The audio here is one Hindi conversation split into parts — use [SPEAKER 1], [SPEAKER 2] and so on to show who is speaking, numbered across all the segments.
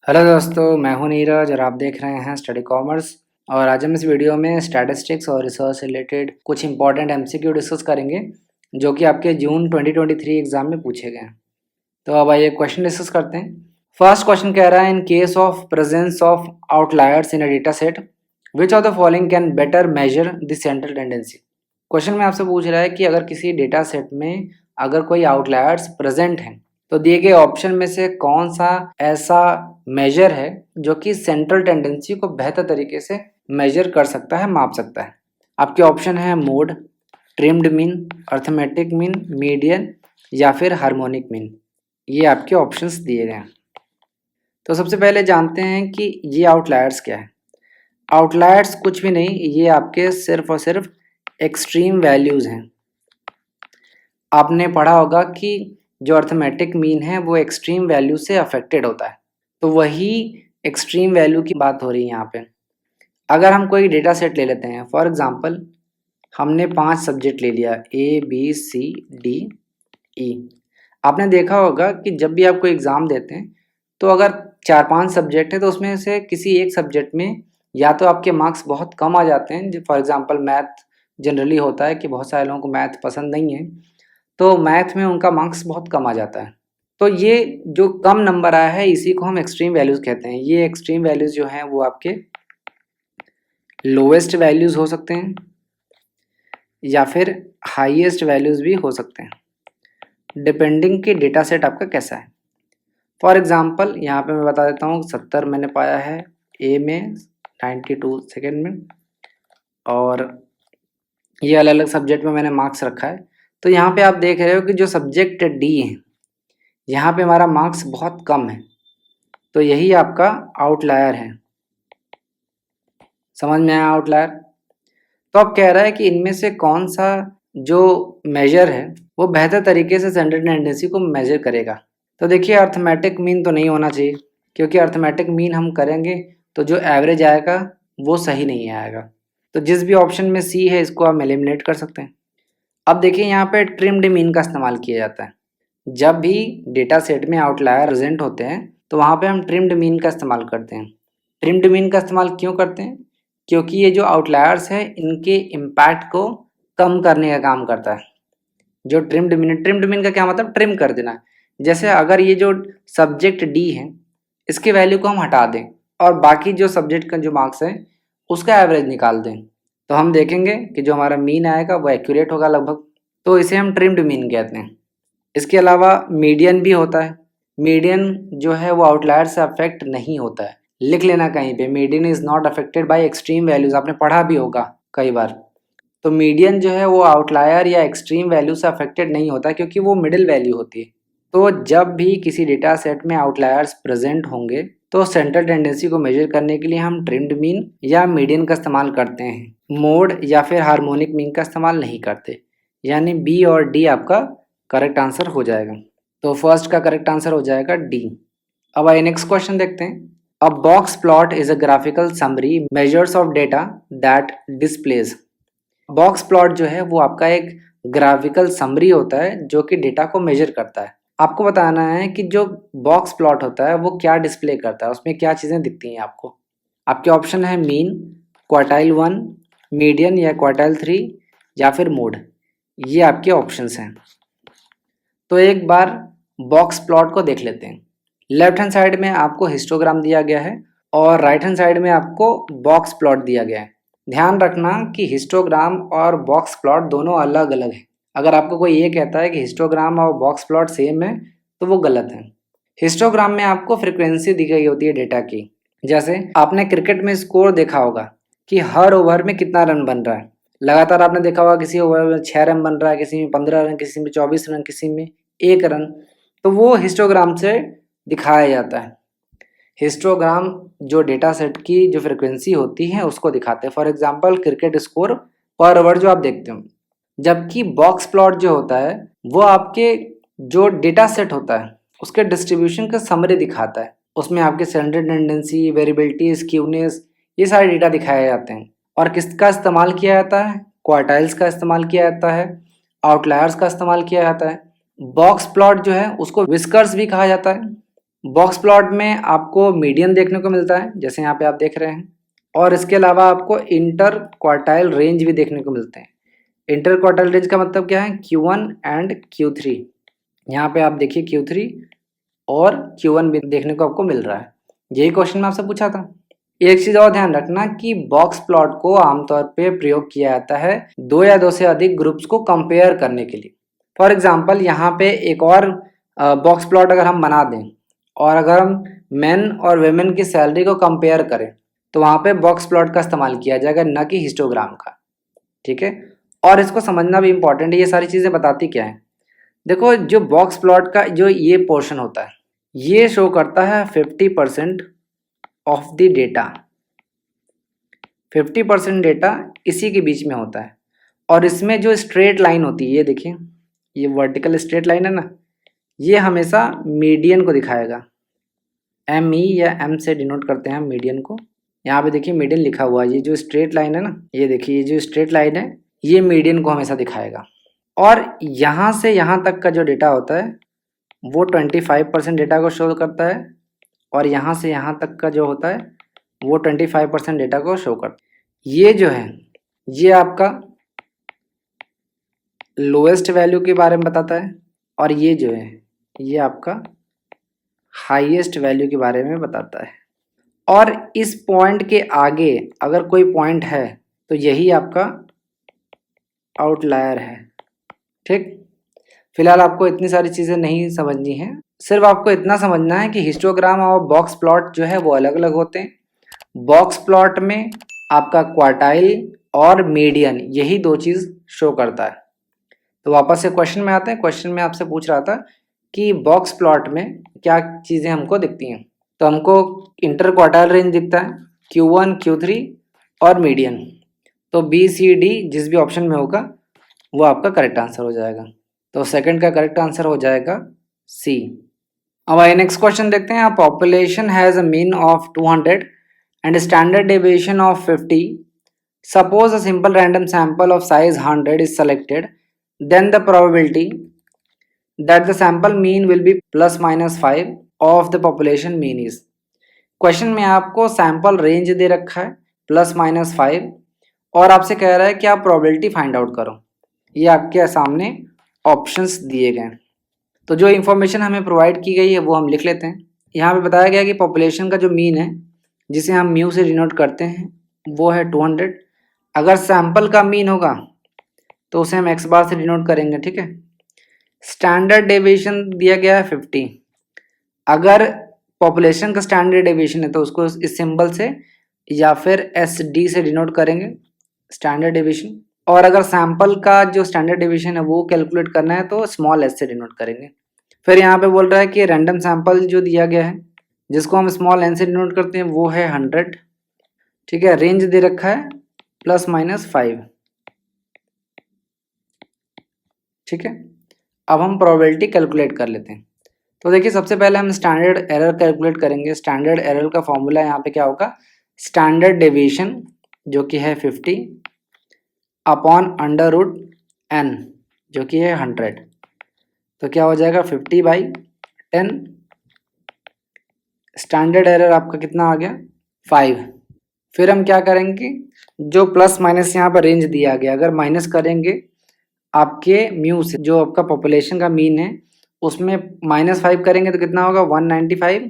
[SPEAKER 1] हेलो दोस्तों, मैं हूं नीरज और आप देख रहे हैं स्टडी कॉमर्स। और आज हम इस वीडियो में स्टैटिस्टिक्स और रिसर्च से रिलेटेड कुछ इंपॉर्टेंट एमसीक्यू डिस्कस करेंगे जो कि आपके जून 2023 एग्जाम में पूछे गए हैं। तो अब आइए क्वेश्चन डिस्कस करते हैं। फर्स्ट क्वेश्चन कह रहा है, इन case of presence of outliers in a data set which of the following can better measure the central tendency. Question में आपसे पूछ रहा है कि अगर किसी डेटा सेट में अगर कोई आउटलायर्स प्रेजेंट हैं तो दिए गए ऑप्शन में से कौन सा ऐसा मेजर है जो कि सेंट्रल टेंडेंसी को बेहतर तरीके से मेजर कर सकता है, माप सकता है। आपके ऑप्शन है mode, trimmed mean, arithmetic mean, median या फिर हार्मोनिक मीन। ये आपके ऑप्शंस दिए गए हैं। तो सबसे पहले जानते हैं कि ये आउटलायर्स क्या है। आउटलायर्स कुछ भी नहीं, ये आपके सिर्फ और सिर्फ एक्सट्रीम वैल्यूज़ हैं। आपने पढ़ा होगा कि जो अर्थमेटिक मीन है वो एक्सट्रीम वैल्यू से अफेक्टेड होता है, तो वही एक्सट्रीम वैल्यू की बात हो रही है यहाँ पे। अगर हम कोई डेटा सेट ले लेते हैं, फॉर एग्जांपल हमने 5 सब्जेक्ट ले लिया, A B C D E. आपने देखा होगा कि जब भी आप कोई एग्ज़ाम देते हैं तो अगर 4-5 सब्जेक्ट है तो उसमें से किसी एक सब्जेक्ट में या तो आपके मार्क्स बहुत कम आ जाते हैं। फॉर एग्जांपल मैथ जनरली होता है कि बहुत सारे लोगों को मैथ पसंद नहीं है, तो मैथ में उनका मार्क्स बहुत कम आ जाता है। तो ये जो कम नंबर आया है इसी को हम एक्सट्रीम वैल्यूज़ कहते हैं। ये एक्सट्रीम वैल्यूज़ जो हैं वो आपके लोवेस्ट वैल्यूज़ हो सकते हैं या फिर हाईएस्ट वैल्यूज़ भी हो सकते हैं, डिपेंडिंग कि डेटा सेट आपका कैसा है। फॉर एग्जांपल यहाँ पे मैं बता देता हूँ, 70 मैंने पाया है ए में, 92 सेकेंड में, और ये अलग अलग सब्जेक्ट में मैंने मार्क्स रखा है। तो यहाँ पे आप देख रहे हो कि जो सब्जेक्ट डी है यहाँ पे हमारा मार्क्स बहुत कम है, तो यही आपका आउटलायर है। समझ में आया आउटलायर? तो अब कह रहा है कि इनमें से कौन सा जो मेजर है वो बेहतर तरीके से सेंट्रल टेंडेंसी को मेजर करेगा। तो देखिए, अर्थमेटिक मीन तो नहीं होना चाहिए, क्योंकि अर्थमेटिक मीन हम करेंगे तो जो एवरेज आएगा वो सही नहीं आएगा। तो जिस भी ऑप्शन में सी है इसको आप एलिमिनेट कर सकते हैं। अब देखिए, यहाँ पे ट्रिम्ड मीन का इस्तेमाल किया जाता है। जब भी डेटा सेट में आउटलायर प्रेजेंट होते हैं तो वहाँ पे हम ट्रिम्ड मीन का इस्तेमाल करते हैं। ट्रिम्ड मीन का इस्तेमाल क्यों करते हैं? क्योंकि ये जो आउटलायर्स हैं इनके इम्पैक्ट को कम करने का काम करता है। जो ट्रिम्ड मीन का क्या मतलब? ट्रिम कर देना। जैसे अगर ये जो सब्जेक्ट डी है इसके वैल्यू को हम हटा दें और बाकी जो सब्जेक्ट का जो मार्क्स है उसका एवरेज निकाल दें, तो हम देखेंगे कि जो हमारा मीन आएगा वो एक्यूरेट होगा लगभग। तो इसे हम ट्रिम्ड मीन कहते हैं। इसके अलावा मीडियन भी होता है। मीडियन जो है वो आउटलायर से अफेक्ट नहीं होता है। लिख लेना कहीं पे, median is not affected by extreme values. आपने पढ़ा भी होगा कई बार। तो मीडियन जो है वो आउटलायर या एक्सट्रीम वैल्यू से अफेक्टेड नहीं होता, क्योंकि वो मिडिल वैल्यू होती है। तो जब भी किसी डेटा सेट में आउटलायर्स प्रेजेंट होंगे तो सेंट्रल टेंडेंसी को मेजर करने के लिए हम ट्रिम्ड मीन या मीडियन का इस्तेमाल करते हैं। मोड या फिर हार्मोनिक मीन का इस्तेमाल नहीं करते। यानी बी और डी आपका करेक्ट आंसर हो जाएगा। तो फर्स्ट का करेक्ट आंसर हो जाएगा डी। अब आइए नेक्स्ट क्वेश्चन देखते हैं। अ box plot is a graphical summary measures of data that displays. Box plot जो है वो आपका एक ग्राफिकल समरी होता है जो कि डेटा को मेजर करता है। आपको बताना है कि जो बॉक्स प्लॉट होता है वो क्या डिस्प्ले करता है, उसमें क्या चीज़ें दिखती हैं आपको। आपके ऑप्शन है मीन, क्वार्टाइल 1, मीडियन या क्वार्टाइल 3 या फिर मोड। ये आपके ऑप्शंस हैं। तो एक बार बॉक्स प्लॉट को देख लेते हैं। लेफ्ट हैंड साइड में आपको हिस्टोग्राम दिया गया है और राइट हैंड साइड में आपको बॉक्स प्लॉट दिया गया है। ध्यान रखना कि हिस्टोग्राम और बॉक्स प्लॉट दोनों अलग अलग हैं। अगर आपको कोई ये कहता है कि हिस्टोग्राम और बॉक्स प्लॉट सेम है तो वो गलत है। हिस्टोग्राम में आपको फ्रिक्वेंसी दी गई होती है डेटा की। जैसे आपने क्रिकेट में स्कोर देखा होगा कि हर ओवर में कितना रन बन रहा है। लगातार आपने देखा होगा किसी ओवर में 6 रन बन रहा है, किसी में 15 रन, किसी में 24 रन, किसी में 1 रन। तो वो हिस्टोग्राम से दिखाया जाता है। हिस्टोग्राम जो डेटा सेट की जो फ्रिक्वेंसी होती है उसको दिखाते हैं। फॉर एग्जांपल क्रिकेट स्कोर पर ओवर जो आप देखते हो। जबकि बॉक्स प्लॉट जो होता है वो आपके जो डेटा सेट होता है उसके डिस्ट्रीब्यूशन का समरी दिखाता है। उसमें आपके सेंट्रल टेंडेंसी, वेरिएबिलिटी, स्क्यूनेस, ये सारे डेटा दिखाए जाते हैं। और किसका इस्तेमाल किया जाता है? क्वार्टाइल्स का इस्तेमाल किया जाता है, आउटलायर्स का इस्तेमाल किया जाता है। बॉक्स प्लॉट जो है उसको विस्कर्स भी कहा जाता है। बॉक्स प्लॉट में आपको मीडियन देखने को मिलता है, जैसे यहाँ पे आप देख रहे हैं, और इसके अलावा आपको इंटर क्वार्टाइल रेंज भी देखने को मिलते हैं। इंटर क्वार्टाइल रेंज का मतलब क्या है? Q1 and Q3। यहाँ पे आप देखिए Q3 और Q1 भी देखने को आपको मिल रहा है। यही क्वेश्चन में आपसे पूछा था। एक चीज और ध्यान रखना कि बॉक्स प्लॉट को आमतौर पे प्रयोग किया जाता है दो या दो से अधिक ग्रुप्स को कंपेयर करने के लिए। फॉर एग्जाम्पल यहाँ पे एक और बॉक्स प्लॉट अगर हम बना दें और अगर हम मेन और वेमेन की सैलरी को कंपेयर करें तो वहाँ पे बॉक्स प्लॉट का इस्तेमाल किया जाएगा, न कि हिस्टोग्राम का। ठीक है, और इसको समझना भी इम्पोर्टेंट है। ये सारी चीज़ें बताती क्या है? देखो, जो बॉक्स प्लॉट का जो ये पोर्शन होता है ये शो करता है 50% ऑफ द डेटा। 50% डेटा इसी के बीच में होता है, और इसमें जो स्ट्रेट लाइन होती है, ये देखिए, ये वर्टिकल स्ट्रेट लाइन है ना, ये हमेशा मीडियन को दिखाएगा। ME या M से डिनोट करते हैं हम मीडियन को। यहाँ पे देखिए मीडियन लिखा हुआ है। ये जो स्ट्रेट लाइन है ना, ये देखिए, ये जो स्ट्रेट लाइन है ये मीडियन को हमेशा दिखाएगा। और यहाँ से यहाँ तक का जो डेटा होता है वो 25% डेटा को शो करता है, और यहाँ से यहाँ तक का जो होता है वो 25% डेटा को शो करता है। ये जो है ये आपका लोएस्ट वैल्यू के बारे में बताता है, और ये जो है ये आपका हाईएस्ट वैल्यू के बारे में बताता है। और इस पॉइंट के आगे अगर कोई पॉइंट है तो यही आपका आउटलायर है। ठीक, फिलहाल आपको इतनी सारी चीज़ें नहीं समझनी है, सिर्फ आपको इतना समझना है कि हिस्टोग्राम और बॉक्स प्लॉट जो है वो अलग अलग होते हैं। बॉक्स प्लॉट में आपका क्वार्टाइल और मीडियन यही दो चीज़ शो करता है। तो वापस से क्वेश्चन में आते हैं। क्वेश्चन में आपसे पूछ रहा था कि बॉक्स प्लॉट में क्या चीज़ें हमको दिखती हैं। तो हमको इंटर क्वार्टाइल रेंज दिखता है, Q1 Q3 और मीडियन। तो BCD जिस भी ऑप्शन में होगा वो आपका करेक्ट आंसर हो जाएगा। तो सेकंड का करेक्ट आंसर हो जाएगा C। अब आइए नेक्स्ट क्वेश्चन देखते हैं। Population has a mean of 200 and standard deviation of 50. Suppose a simple random sample of size 100 is selected, then the probability that the sample mean will be plus minus 5 of the population mean is. Question में आपको सैंपल रेंज दे रखा है +-5, और आपसे कह रहा है कि आप प्रोबेबिलिटी फाइंड आउट करो। ये आपके सामने ऑप्शंस दिए गए। तो जो इन्फॉर्मेशन हमें प्रोवाइड की गई है वो हम लिख लेते हैं। यहाँ पे बताया गया कि पॉपुलेशन का जो मीन है जिसे हम म्यू से डिनोट करते हैं वो है 200। अगर सैंपल का मीन होगा तो उसे हम x बार से डिनोट करेंगे। ठीक है, स्टैंडर्ड डेविएशन दिया गया है 50। अगर पॉपुलेशन का स्टैंडर्ड डेविएशन है तो उसको इस सिंबल से या फिर SD से डिनोट करेंगे, स्टैंडर्ड डेविएशन। और अगर सैंपल का जो स्टैंडर्ड डेविएशन है वो कैलकुलेट करना है तो स्मॉल s से डिनोट करेंगे। फिर यहाँ पे बोल रहा है कि रैंडम सैंपल जो दिया गया है जिसको हम स्मॉल n से डिनोट करते हैं वो है 100। ठीक है, रेंज दे रखा है +-5। ठीक है, अब हम प्रोबेबिलिटी कैलकुलेट कर लेते हैं। तो देखिए, सबसे पहले हम स्टैंडर्ड एरर कैलकुलेट करेंगे। स्टैंडर्ड एरर का फॉर्मूला यहाँ पे क्या होगा? स्टैंडर्ड डेविएशन जो कि है 50 अपॉन √n जो कि है 100। तो क्या हो जाएगा 50/10। स्टैंडर्ड एरर आपका कितना आ गया? 5। फिर हम क्या करेंगे, जो प्लस माइनस यहाँ पर रेंज दिया गया अगर माइनस करेंगे आपके म्यू से, जो आपका पॉपुलेशन का मीन है उसमें -5 करेंगे तो कितना होगा 195,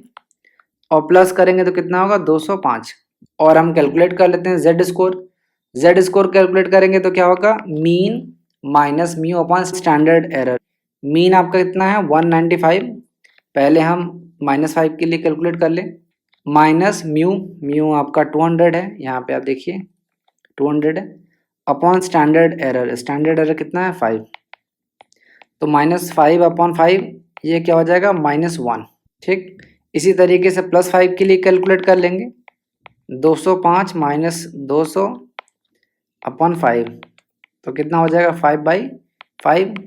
[SPEAKER 1] और प्लस करेंगे तो कितना होगा 205। और हम कैलकुलेट कर लेते हैं Z score. Z score calculate करेंगे तो क्या होगा, mean minus mu upon standard error. Mean आपका कितना है 195, पहले हम -5 के लिए कैलकुलेट कर लें, माइनस म्यू, म्यू आपका 200 है, यहाँ पे आप देखिए 200 है, upon standard error. Standard error कितना है 5, तो -5/5 ये क्या हो जाएगा -1। ठीक, इसी तरीके से +5 के लिए कैलकुलेट कर लेंगे, 205 - 200/5 तो कितना हो जाएगा 5/5,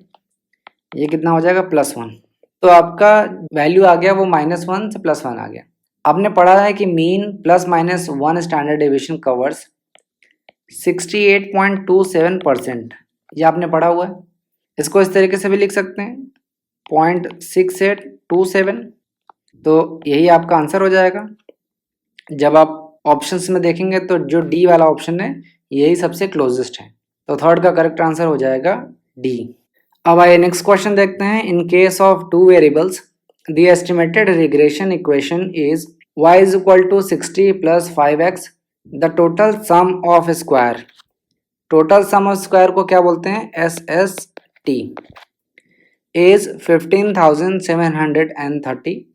[SPEAKER 1] ये कितना हो जाएगा +1। तो आपका वैल्यू आ गया वो -1 से +1 आ गया। आपने पढ़ा है कि मीन +-1 स्टैंडर्ड डेविएशन कवर्स 68.27%, ये आपने पढ़ा हुआ है। इसको इस तरीके से भी लिख सकते हैं 0.6827 तो यही आपका आंसर हो जाएगा। जब आप ऑप्शंस में देखेंगे तो जो डी वाला ऑप्शन है यही सबसे क्लोजेस्ट है, तो थर्ड का करेक्ट आंसर हो जाएगा डी। अब आइए नेक्स्ट क्वेश्चन देखते हैं। In case of two variables the estimated regression equation is y is equal to 60 plus 5x the total sum of square. Total sum of square को क्या बोलते हैं? SST is 15,730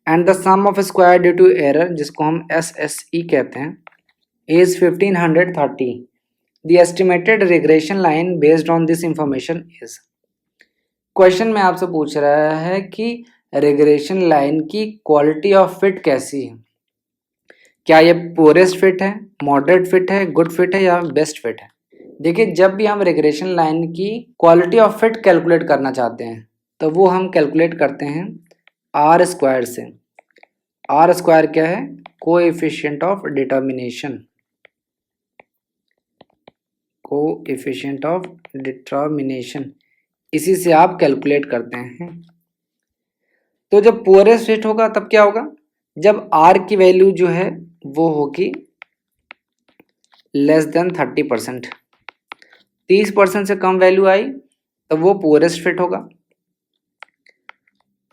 [SPEAKER 1] and the sum of square due to error, जिसको हम SSE कहते हैं, is 1530। The estimated regression line based on this information is. क्वेश्चन में आपसे पूछ रहा है कि रिग्रेशन लाइन की क्वालिटी ऑफ फिट कैसी है। क्या ये पुअरेस्ट फिट है, मॉडरेट फिट है, गुड फिट है या बेस्ट फिट है? देखिए, जब भी हम रिग्रेशन लाइन की क्वालिटी ऑफ फिट कैलकुलेट करना चाहते हैं तो वो हम कैलकुलेट करते हैं आर स्क्वायर से। आर स्क्वायर क्या है? Coefficient of determination. Coefficient of determination, इसी से आप कैलकुलेट करते हैं। तो जब पुअरेस्ट फिट होगा तब क्या होगा? जब आर की वैल्यू जो है वो होगी लेस देन 30%। 30% से कम वैल्यू आई तो वो पुअरेस्ट फिट होगा।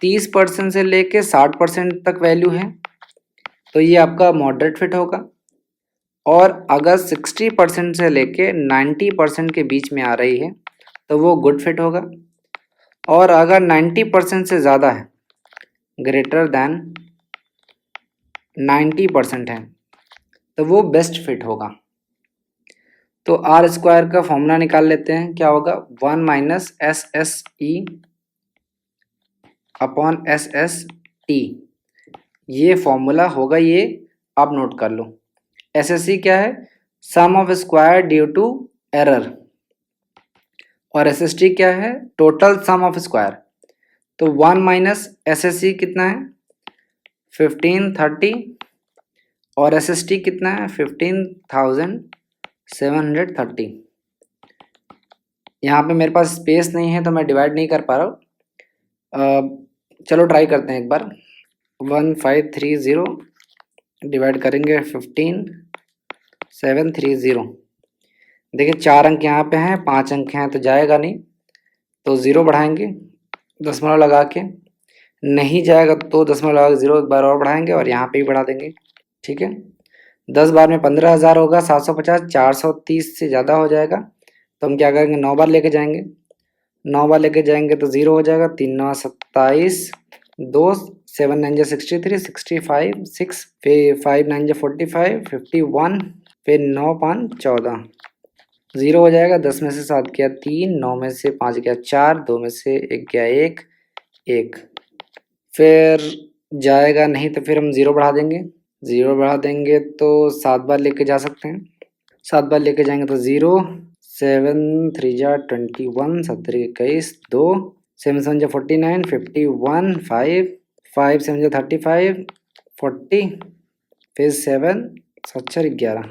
[SPEAKER 1] 30% से लेके 60% तक वैल्यू है तो ये आपका मॉडरेट फिट होगा। और अगर 60% से लेके 90% के बीच में आ रही है तो वो गुड फिट होगा। और अगर 90% से ज़्यादा है, ग्रेटर दैन 90% है, तो वो बेस्ट फिट होगा। तो आर स्क्वायर का फॉर्मूला निकाल लेते हैं। क्या होगा? 1 माइनस SSE अपॉन SST, ये फॉर्मूला होगा। ये आप नोट कर लो। SSE क्या है? Sum of square due to error. और SST क्या है? Total sum of square. तो 1 माइनस SSE कितना है? 1530 और SST कितना है? 15,730। यहाँ पे मेरे पास स्पेस नहीं है तो मैं डिवाइड नहीं कर पा रहा हूँ। चलो ट्राई करते हैं एक बार। 1530 डिवाइड करेंगे 15,730। देखिए 4 अंक यहाँ पे हैं, 5 अंक हैं तो जाएगा नहीं, तो 0 बढ़ाएंगे दशमलव लगा के। नहीं जाएगा तो दशमलव लगा के 0 एक बार और बढ़ाएंगे और यहाँ पे भी बढ़ा देंगे। ठीक है, 10 बार में 15,000 होगा, 750, 430 से ज़्यादा हो जाएगा तो हम क्या करेंगे? 9 बार लेके जाएंगे। 9 बार लेके जाएंगे तो 0 हो जाएगा। 3 9 27, 2 7 9 63, 65, 6 फिर 5 9 45, 51, फिर 9 5 14, 0 हो जाएगा। 10 में से 7 गया 3, 9 में से 5 गया 4, 2 में से 1 गया 1, 1 फिर जाएगा नहीं तो फिर हम 0 बढ़ा देंगे। 0 बढ़ा देंगे तो 7 बार लेके जा सकते हैं। 7 बार लेके जाएंगे तो 0, 7 3 जा 21, 7 21, 2 7 7 जा 49, 51, 5 5 7 जा 35, 40, फिर 7 7 11।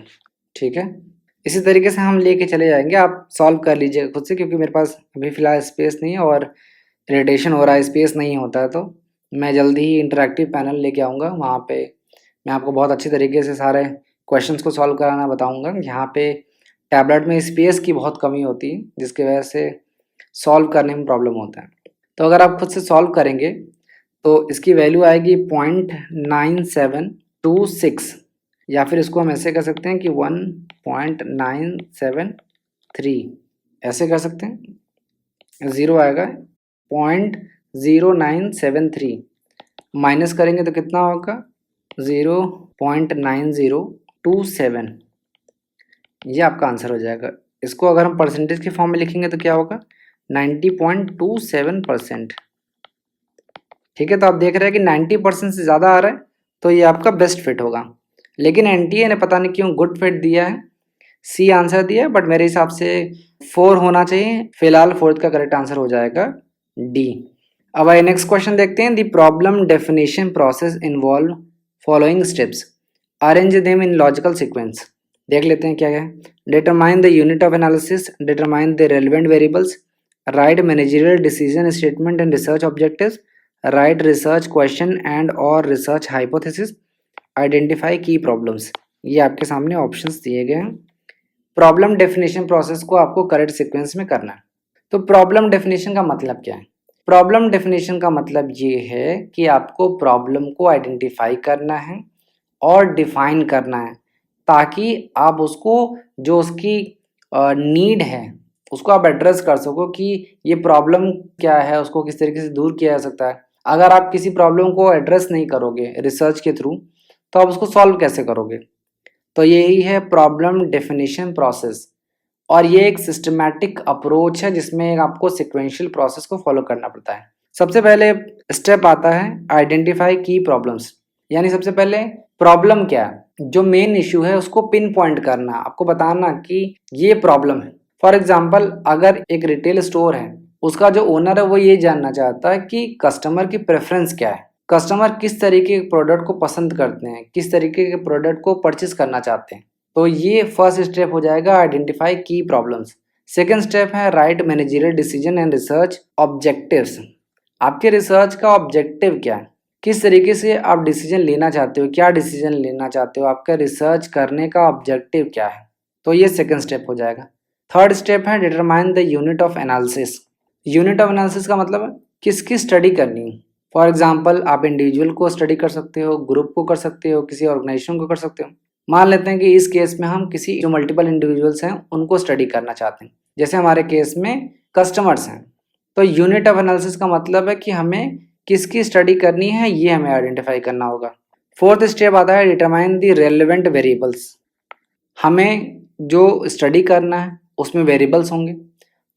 [SPEAKER 1] ठीक है, इसी तरीके से हम लेके चले जाएंगे। आप सॉल्व कर लीजिए खुद से, क्योंकि मेरे पास अभी फ़िलहाल स्पेस नहीं है और इरिटेशन हो रहा है, स्पेस नहीं होता है। तो मैं जल्दी ही इंटरैक्टिव पैनल लेके आऊँगा, वहाँ पे मैं आपको बहुत अच्छी तरीके से सारे क्वेश्चंस को सॉल्व कराना बताऊँगा। यहाँ पे टैबलेट में स्पेस की बहुत कमी होती है जिसकी वजह से सॉल्व करने में प्रॉब्लम होता है। तो अगर आप खुद से सॉल्व करेंगे तो इसकी वैल्यू आएगी 0.9726, या फिर इसको हम ऐसे कर सकते हैं कि 1.973, ऐसे कर सकते हैं। 0 आएगा 0.0973, माइनस करेंगे तो कितना होगा? 0.9027। ये आपका आंसर हो जाएगा। इसको अगर हम परसेंटेज के फॉर्म में लिखेंगे तो क्या होगा? 90.27%। ठीक है, तो आप देख रहे हैं कि 90% से ज़्यादा आ रहा है तो ये आपका बेस्ट फिट होगा। लेकिन एनटीए ने पता नहीं क्यों गुड फिट दिया है, सी आंसर दिया है, बट मेरे हिसाब से 4 होना चाहिए। फिलहाल 4th का करेक्ट आंसर हो जाएगा डी। अब आइए नेक्स्ट क्वेश्चन देखते हैं। The problem definition process involve following steps, arrange them in logical sequence. देख लेते हैं क्या है। Determine the unit of analysis, determine the relevant variables, right managerial decision statement and research objectives, right research question and और रिसर्च हाइपोथेसिस, आइडेंटिफाई की प्रॉब्लम्स। ये आपके सामने ऑप्शंस दिए गए हैं। प्रॉब्लम डेफिनेशन प्रोसेस को आपको करेक्ट सीक्वेंस में करना है। तो प्रॉब्लम डेफिनेशन का मतलब क्या है? प्रॉब्लम डेफिनेशन का मतलब ये है कि आपको प्रॉब्लम को आइडेंटिफाई करना है और डिफाइन करना है, ताकि आप उसको, जो उसकी नीड है, उसको आप एड्रेस कर सको कि ये प्रॉब्लम क्या है, उसको किस तरीके से दूर किया जा सकता है। अगर आप किसी प्रॉब्लम को एड्रेस नहीं करोगे रिसर्च के थ्रू, तो आप उसको सॉल्व कैसे करोगे? तो यही है प्रॉब्लम डेफिनेशन प्रोसेस, और ये एक सिस्टमैटिक अप्रोच है जिसमें आपको सिक्वेंशियल प्रोसेस को फॉलो करना पड़ता है। सबसे पहले स्टेप आता है आइडेंटिफाई की प्रॉब्लम्स, यानी सबसे पहले प्रॉब्लम क्या है, जो मेन इश्यू है उसको पिन पॉइंट करना, आपको बताना कि ये प्रॉब्लम है। फॉर एग्जाम्पल, अगर एक रिटेल स्टोर है, उसका जो ओनर है वो ये जानना चाहता है कि कस्टमर की प्रेफरेंस क्या है, कस्टमर किस तरीके के प्रोडक्ट को पसंद करते हैं, किस तरीके के प्रोडक्ट को परचेज करना चाहते हैं। तो ये फर्स्ट स्टेप हो जाएगा आइडेंटिफाई की प्रॉब्लम्स। सेकेंड स्टेप है right managerial decision and research objectives. आपके रिसर्च का ऑब्जेक्टिव क्या है, किस तरीके से आप डिसीजन लेना चाहते हो, क्या डिसीजन लेना चाहते हो, आपका रिसर्च करने का ऑब्जेक्टिव क्या है। तो ये सेकेंड स्टेप हो जाएगा। थर्ड स्टेप है determine the unit of analysis. Unit of analysis का मतलब है किसकी स्टडी करनी है। फॉर एग्जाम्पल, आप इंडिविजुअल को स्टडी कर सकते हो, ग्रुप को कर सकते हो, किसी ऑर्गेनाइजेशन को कर सकते हो। मान लेते हैं कि इस केस में हम किसी जो मल्टीपल इंडिविजुअल्स हैं उनको स्टडी करना चाहते हैं, जैसे हमारे केस में कस्टमर्स हैं। तो यूनिट ऑफ एनालिसिस का मतलब है कि हमें किसकी स्टडी करनी है, ये हमें आइडेंटिफाई करना होगा। फोर्थ स्टेप आता है डिटरमाइन द रेलेवेंट वेरिएबल्स। हमें जो स्टडी करना है उसमें वेरिएबल्स होंगे,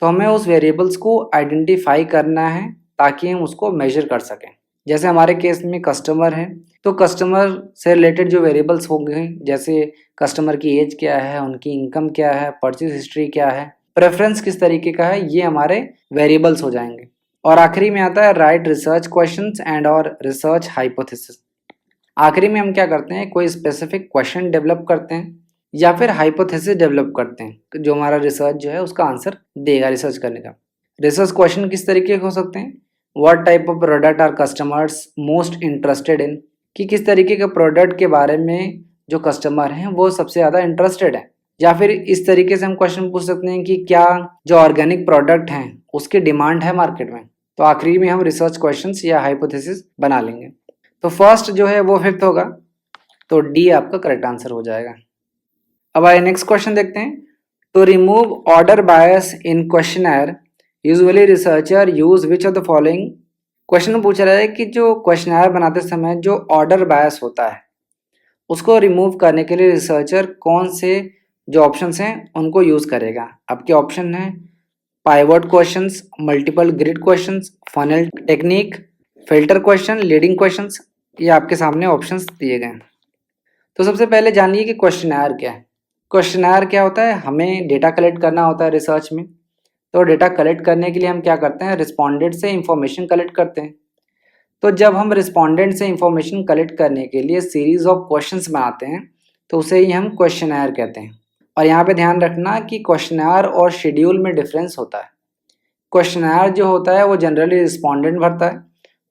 [SPEAKER 1] तो हमें उस वेरिएबल्स को आइडेंटिफाई करना है ताकि हम उसको मेजर कर सकें। जैसे हमारे केस में कस्टमर है, तो कस्टमर से रिलेटेड जो वेरिएबल्स होंगे, जैसे कस्टमर की एज क्या है, उनकी इनकम क्या है, परचेज हिस्ट्री क्या है, प्रेफरेंस किस तरीके का है, ये हमारे वेरिएबल्स हो जाएंगे। और आखिरी में आता है राइट रिसर्च क्वेश्चंस एंड और रिसर्च हाइपोथेसिस। आखिरी में हम क्या करते हैं, कोई स्पेसिफिक क्वेश्चन डेवलप करते हैं या फिर हाइपोथेसिस डेवलप करते हैं जो हमारा रिसर्च जो है उसका आंसर देगा रिसर्च करने का। रिसर्च क्वेश्चन किस तरीके के हो सकते हैं, what type of product are customers most interested in, कि किस तरीके के प्रोडक्ट के बारे में जो कस्टमर हैं वो सबसे ज़्यादा इंटरेस्टेड है। या फिर इस तरीके से हम क्वेश्चन पूछ सकते हैं कि क्या जो ऑर्गेनिक प्रोडक्ट हैं उसकी डिमांड है मार्केट में। तो आखिरी में हम रिसर्च क्वेश्चंस या हाइपोथेसिस बना लेंगे। तो फर्स्ट जो है वो फिफ्थ होगा, तो डी आपका करेक्ट आंसर हो जाएगा। अब आइए नेक्स्ट क्वेश्चन देखते हैं। To remove order bias in questionnaire usually researcher use which of the following. Question में पूछ रहा है कि जो क्वेश्चनर बनाते समय जो ऑर्डर बायस होता है उसको रिमूव करने के लिए रिसर्चर कौन से जो ऑप्शंस हैं उनको यूज़ करेगा। आपके ऑप्शन है pivot questions, multiple grid questions, funnel technique, filter question, leading questions. ये आपके सामने ऑप्शंस दिए गए हैं। तो सबसे पहले जानिए कि क्वेश्चनर क्या है। क्वेश्चनर क्या होता है, हमें डेटा कलेक्ट करना होता है रिसर्च में। तो डेटा कलेक्ट करने के लिए हम क्या करते हैं, रिस्पोंडेंट से इंफॉर्मेशन कलेक्ट करते हैं। तो जब हम रिस्पोंडेंट से इंफॉर्मेशन कलेक्ट करने के लिए सीरीज ऑफ क्वेश्चंस बनाते हैं तो उसे ही हम क्वेश्चनर कहते हैं। और यहाँ पे ध्यान रखना कि क्वेश्चनर और शेड्यूल में डिफरेंस होता है। क्वेश्चनर जो होता है वो जनरली रिस्पोंडेंट भरता है,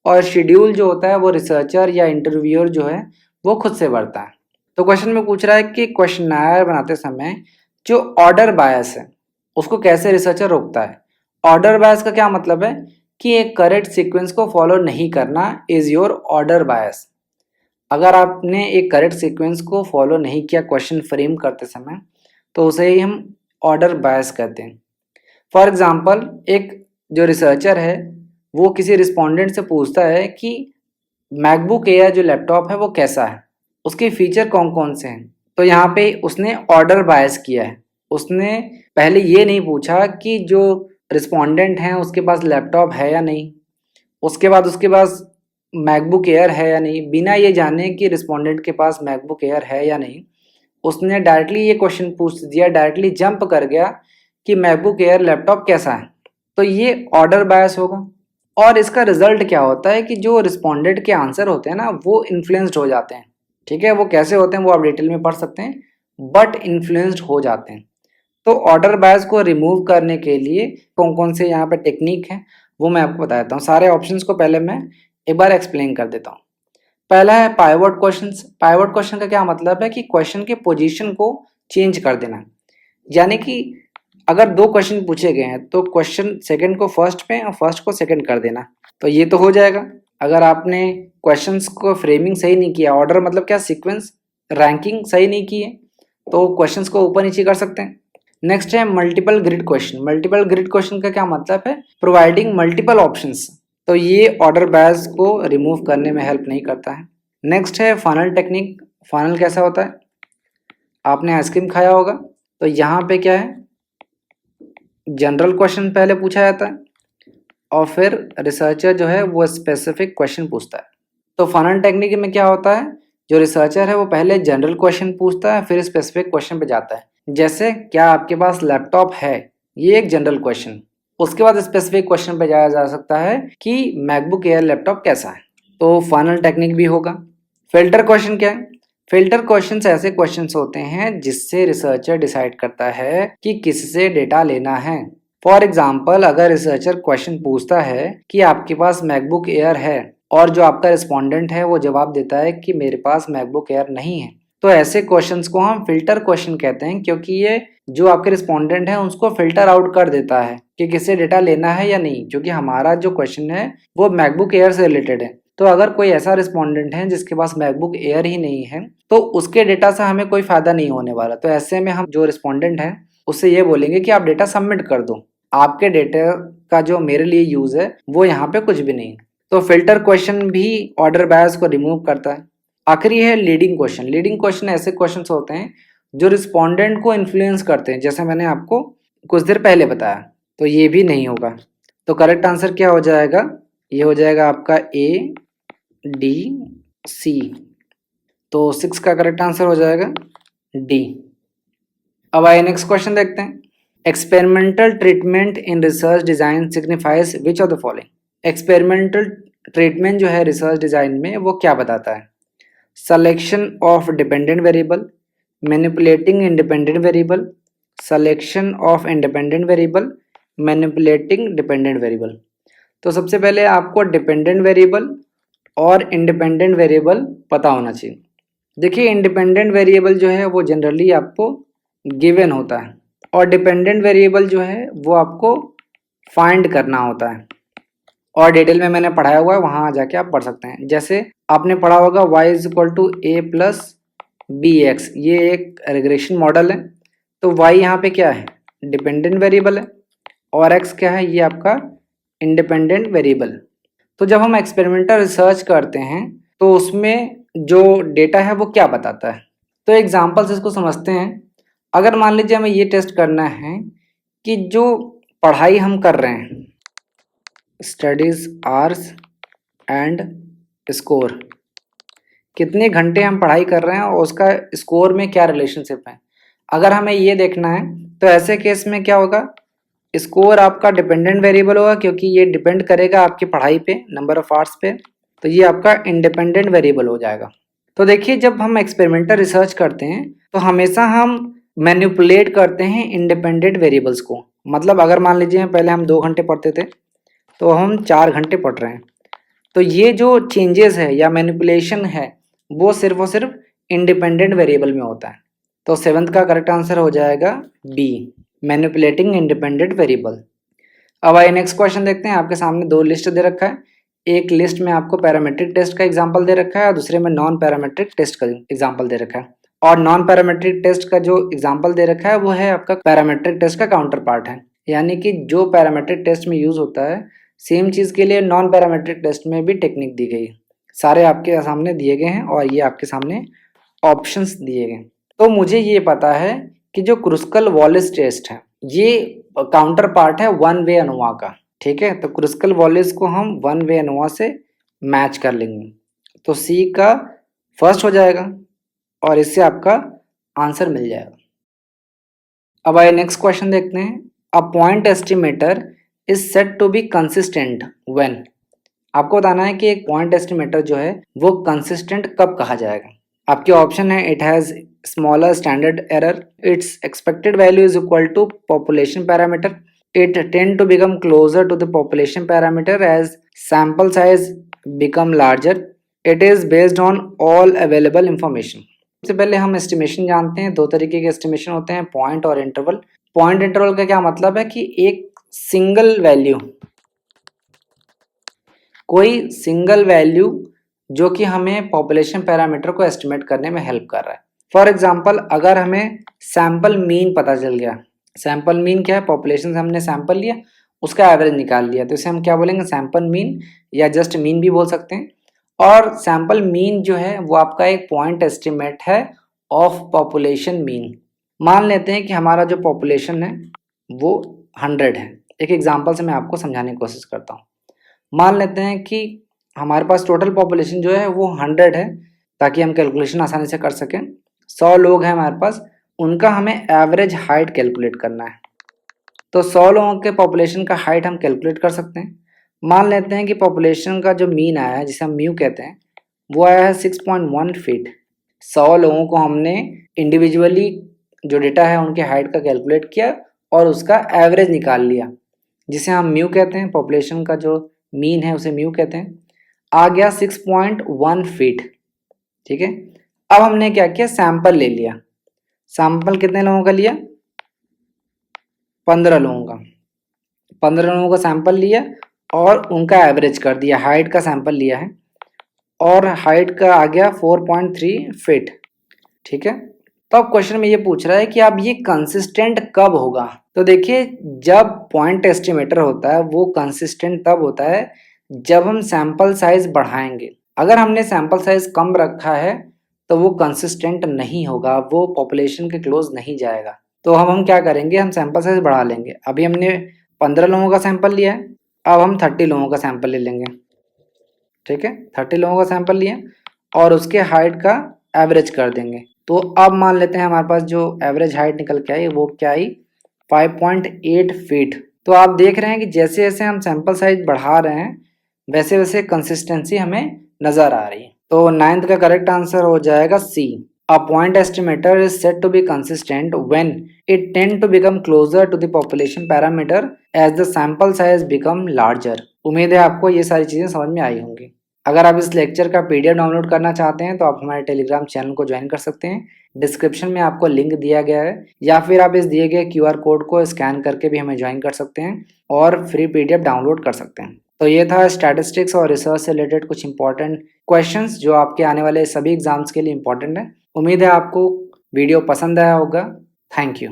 [SPEAKER 1] और शेड्यूल जो होता है वो रिसर्चर या इंटरव्यूअर जो है वो खुद से भरता है। तो क्वेश्चन में पूछ रहा है कि क्वेश्चनर बनाते समय जो ऑर्डर बायस है उसको कैसे रिसर्चर रोकता है। ऑर्डर बायस का क्या मतलब है कि एक करेक्ट सीक्वेंस को फॉलो नहीं करना इज योर ऑर्डर बायस। अगर आपने एक करेक्ट सीक्वेंस को फॉलो नहीं किया क्वेश्चन फ्रेम करते समय तो उसे ही हम ऑर्डर बायस कहते हैं। फॉर एग्जाम्पल, एक जो रिसर्चर है वो किसी रिस्पोंडेंट से पूछता है कि मैकबुक एयर जो लैपटॉप है वो कैसा है, उसके फीचर कौन कौन से हैं। तो यहाँ पे उसने ऑर्डर बायस किया है। उसने पहले ये नहीं पूछा कि जो रिस्पोंडेंट हैं उसके पास लैपटॉप है या नहीं, उसके बाद उसके पास मैकबुक एयर है या नहीं। बिना ये जाने कि रिस्पोंडेंट के पास मैकबुक एयर है या नहीं, उसने डायरेक्टली ये क्वेश्चन पूछ दिया, डायरेक्टली जंप कर गया कि मैकबुक एयर लैपटॉप कैसा है। तो ये ऑर्डर बायस होगा। और इसका रिजल्ट क्या होता है कि जो रिस्पोंडेंट के आंसर होते हैं ना वो इन्फ्लुएंस्ड हो जाते हैं। ठीक है, वो कैसे होते हैं वो आप डिटेल में पढ़ सकते हैं, बट इन्फ्लुएंस्ड हो जाते हैं। तो ऑर्डर बायस को रिमूव करने के लिए कौन कौन से यहाँ पे टेक्निक है वो मैं आपको बता देता हूँ। सारे ऑप्शंस को पहले मैं एक बार एक्सप्लेन कर देता हूँ। पहला है पाइवट क्वेश्चंस। पाइवट क्वेश्चन का क्या मतलब है कि क्वेश्चन के पोजीशन को चेंज कर देना, यानी कि अगर दो क्वेश्चन पूछे गए हैं तो क्वेश्चन सेकंड को फर्स्ट पे और फर्स्ट को सेकंड कर देना, तो ये तो हो जाएगा। अगर आपने क्वेश्चंस को फ्रेमिंग सही नहीं किया, ऑर्डर मतलब क्या, सीक्वेंस, रैंकिंग सही नहीं की है, तो क्वेश्चंस को ऊपर नीचे कर सकते हैं। नेक्स्ट है multiple grid question. Multiple grid question का क्या मतलब है, प्रोवाइडिंग मल्टीपल ऑप्शंस, तो ये ऑर्डर बायस को रिमूव करने में हेल्प नहीं करता है। नेक्स्ट है फनल टेक्निक। फनल कैसा होता है, आपने आइसक्रीम खाया होगा, तो यहाँ पे क्या है, जनरल क्वेश्चन पहले पूछा जाता है और फिर रिसर्चर जो है वो स्पेसिफिक क्वेश्चन पूछता है। तो फनल टेक्निक में क्या होता है, जो रिसर्चर है वो पहले जनरल क्वेश्चन पूछता है फिर स्पेसिफिक क्वेश्चन पे जाता है। जैसे क्या आपके पास लैपटॉप है, ये एक जनरल क्वेश्चन। उसके बाद स्पेसिफिक क्वेश्चन पे जाया जा सकता है कि मैकबुक एयर लैपटॉप कैसा है, तो फनल टेक्निक भी होगा। फिल्टर क्वेश्चन क्या है, फिल्टर क्वेश्चंस ऐसे क्वेश्चंस होते हैं जिससे रिसर्चर डिसाइड करता है कि किससे डेटा लेना है। फॉर एग्जाम्पल, अगर रिसर्चर क्वेश्चन पूछता है कि आपके पास मैकबुक एयर है और जो आपका रिस्पोंडेंट है वो जवाब देता है कि मेरे पास मैकबुक एयर नहीं है, तो ऐसे क्वेश्चंस को हम फिल्टर क्वेश्चन कहते हैं, क्योंकि ये जो आपके रिस्पोंडेंट है उसको फिल्टर आउट कर देता है कि किससे डेटा लेना है या नहीं, क्योंकि हमारा जो क्वेश्चन है वो मैकबुक एयर से रिलेटेड है। तो अगर कोई ऐसा रिस्पोंडेंट है जिसके पास मैकबुक एयर ही नहीं है तो उसके डेटा से हमें कोई फायदा नहीं होने वाला। तो ऐसे में हम जो रिस्पोंडेंट है उससे ये बोलेंगे कि आप डेटा सबमिट कर दो, आपके डेटा का जो मेरे लिए यूज है वो यहाँ पे कुछ भी नहीं। तो फिल्टर क्वेश्चन भी ऑर्डर बायस को रिमूव करता है। आखिरी है लीडिंग क्वेश्चन। लीडिंग क्वेश्चन ऐसे क्वेश्चन होते हैं जो रिस्पोंडेंट को इन्फ्लुएंस करते हैं, जैसे मैंने आपको कुछ देर पहले बताया, तो ये भी नहीं होगा। तो करेक्ट आंसर क्या हो जाएगा, ये हो जाएगा आपका ए डी सी। तो 6 का करेक्ट आंसर हो जाएगा डी। अब आइए नेक्स्ट क्वेश्चन देखते हैं। Experimental treatment in research design signifies which of the following. Experimental treatment जो है रिसर्च डिजाइन में वो क्या बताता है, selection of dependent variable, manipulating independent variable, selection of independent variable, manipulating dependent variable. तो सबसे पहले आपको डिपेंडेंट वेरिएबल और इंडिपेंडेंट वेरिएबल पता होना चाहिए। देखिए इंडिपेंडेंट वेरिएबल जो है वो जनरली आपको गिवन होता है और डिपेंडेंट वेरिएबल जो है वो आपको फाइंड करना होता है, और डिटेल में मैंने पढ़ाया हुआ है, वहाँ जाके आप पढ़ सकते हैं। जैसे आपने पढ़ा होगा y is equal to a plus b x, ये एक रिग्रेशन मॉडल है। तो y यहाँ पे क्या है, डिपेंडेंट वेरिएबल है, और x क्या है, ये आपका इंडिपेंडेंट वेरिएबल। तो जब हम एक्सपेरिमेंटल रिसर्च करते हैं तो उसमें जो डेटा है वो क्या बताता है, तो एग्जांपल से इसको समझते हैं। अगर मान लीजिए हमें ये टेस्ट करना है कि जो पढ़ाई हम कर रहे हैं, स्टडीज आवर्स एंड स्कोर, कितने घंटे हम पढ़ाई कर रहे हैं और उसका स्कोर में क्या रिलेशनशिप है, अगर हमें ये देखना है तो ऐसे केस में क्या होगा, स्कोर आपका डिपेंडेंट वेरिएबल होगा क्योंकि ये डिपेंड करेगा आपकी पढ़ाई पे, नंबर ऑफ आवर्स पे, तो ये आपका इंडिपेंडेंट वेरिएबल हो जाएगा। तो देखिए जब हम एक्सपेरिमेंटल रिसर्च करते हैं तो हमेशा हम मैनिपुलेट करते हैं इंडिपेंडेंट वेरिएबल्स को। मतलब अगर मान लीजिए पहले हम 2 घंटे पढ़ते थे तो हम 4 घंटे पढ़ रहे हैं, तो ये जो चेंजेस है या मैनिपुलेशन है वो सिर्फ और सिर्फ इंडिपेंडेंट वेरिएबल में होता है। तो 7th का करेक्ट आंसर हो जाएगा बी, मैनिपुलेटिंग इंडिपेंडेंट वेरिएबल। अब आइए नेक्स्ट क्वेश्चन देखते हैं। आपके सामने 2 लिस्ट दे रखा है, एक लिस्ट में आपको पैरामीट्रिक टेस्ट का एग्जांपल दे रखा है और दूसरे में नॉन पैरामीट्रिक टेस्ट का एग्जांपल दे रखा है। और नॉन पैरामीट्रिक टेस्ट का जो एग्जांपल दे रखा है वो है आपका पैरामीट्रिक टेस्ट का काउंटर पार्ट है, यानी कि जो पैरामीट्रिक टेस्ट में यूज होता है सेम चीज के लिए नॉन पैरामीट्रिक टेस्ट में भी टेक्निक दी गई है। सारे आपके सामने दिए गए हैं और ये आपके सामने ऑप्शंस दिए गए। तो मुझे ये पता है कि जो क्रुस्कल वॉलिस टेस्ट है ये काउंटर पार्ट है वन वे अनुवा का, ठीक है। तो क्रुस्कल वॉलिस को हम वन वे अनुवा से मैच कर लेंगे, तो सी का फर्स्ट हो जाएगा और इससे आपका आंसर मिल जाएगा। अब आइए नेक्स्ट क्वेश्चन देखते हैं। A point estimator is set to be consistent when. आपको बताना है कि एक पॉइंट एस्टिमेटर जो है वो कंसिस्टेंट कब कहा जाएगा। आपके ऑप्शन है, it has smaller standard error, it's expected value is equal to population parameter, it tend to become closer to the population parameter as sample size become larger. It is based on all available information. सबसे पहले हम एस्टिमेशन जानते हैं, दो तरीके के एस्टिमेशन होते हैं, पॉइंट और इंटरवल। पॉइंट इंटरवल का क्या मतलब है कि एक सिंगल वैल्यू, कोई सिंगल वैल्यू जो कि हमें पॉपुलेशन पैरामीटर को एस्टिमेट करने में हेल्प कर रहा है। फॉर एग्जांपल, अगर हमें सैंपल मीन पता चल गया, सैंपल मीन क्या है, पॉपुलेशन से हमने सैंपल लिया, उसका एवरेज निकाल लिया, तो इसे हम क्या बोलेंगे, सैंपल मीन या जस्ट मीन भी बोल सकते हैं। और सैंपल मीन जो है वो आपका एक पॉइंट एस्टिमेट है ऑफ पॉपुलेशन मीन। मान लेते हैं कि हमारा जो पॉपुलेशन है वो 100 है। एक एग्जांपल से मैं आपको समझाने की कोशिश करता हूँ। मान लेते हैं कि हमारे पास टोटल पॉपुलेशन जो है वो 100 है, ताकि हम कैलकुलेशन आसानी से कर सकें। 100 लोग हैं हमारे पास, उनका हमें एवरेज हाइट कैलकुलेट करना है। तो 100 लोगों के पॉपुलेशन का हाइट हम कैलकुलेट कर सकते हैं। मान लेते हैं कि पॉपुलेशन का जो मीन आया है, जिसे हम म्यू कहते हैं, वो आया है 6.1 फीट। 100 लोगों को हमने इंडिविजुअली जो डेटा है उनके हाइट का कैलकुलेट किया और उसका एवरेज निकाल लिया, जिसे हम म्यू कहते हैं। पॉपुलेशन का जो मीन है उसे म्यू कहते हैं। आ गया 6.1 फीट, ठीक है। अब हमने क्या किया, सैंपल ले लिया। सैंपल कितने लोगों का लिया, 15 लोगों का। 15 लोगों का सैंपल लिया और उनका एवरेज कर दिया, हाइट का सैंपल लिया है और हाइट का आ गया 4.3 फीट, ठीक है। तो अब क्वेश्चन में ये पूछ रहा है कि अब ये कंसिस्टेंट कब होगा। तो देखिए, जब पॉइंट एस्टिमेटर होता है वो कंसिस्टेंट तब होता है जब हम सैंपल साइज बढ़ाएंगे। अगर हमने सैंपल साइज कम रखा है तो वो कंसिस्टेंट नहीं होगा, वो पॉपुलेशन के क्लोज नहीं जाएगा। तो हम क्या करेंगे, हम सैंपल साइज बढ़ा लेंगे। अभी हमने 15 लोगों का सैंपल लिया है, अब हम 30 लोगों का सैंपल ले लेंगे, ठीक है। 30 लोगों का सैंपल लिया और उसके हाइट का एवरेज कर देंगे। तो अब मान लेते हैं हमारे पास जो एवरेज हाइट निकल के आई वो क्या आई, 5.8 फीट। तो आप देख रहे हैं कि जैसे जैसे हम सैंपल साइज बढ़ा रहे हैं वैसे वैसे कंसिस्टेंसी हमें नजर आ रही है। तो 9th का करेक्ट आंसर हो जाएगा सी। A point estimator is said to be consistent when it tend to become closer to the population parameter as the sample size become larger। उम्मीद है आपको ये सारी चीजें समझ में आई होंगी। अगर आप इस लेक्चर का PDF डाउनलोड करना चाहते हैं तो आप हमारे टेलीग्राम चैनल को ज्वाइन कर सकते हैं। डिस्क्रिप्शन में आपको लिंक दिया गया है, या फिर आप इस दिए गए QR कोड को स्कैन करके भी हमें ज्वाइन कर सकते हैं और फ्री PDF डाउनलोड कर सकते हैं। तो ये था स्टैटिस्टिक्स और रिसर्च से रिलेटेड कुछ इंपॉर्टेंट क्वेश्चंस जो आपके आने वाले सभी एग्जाम्स के लिए इंपॉर्टेंट है। उम्मीद है आपको वीडियो पसंद आया होगा। Thank you.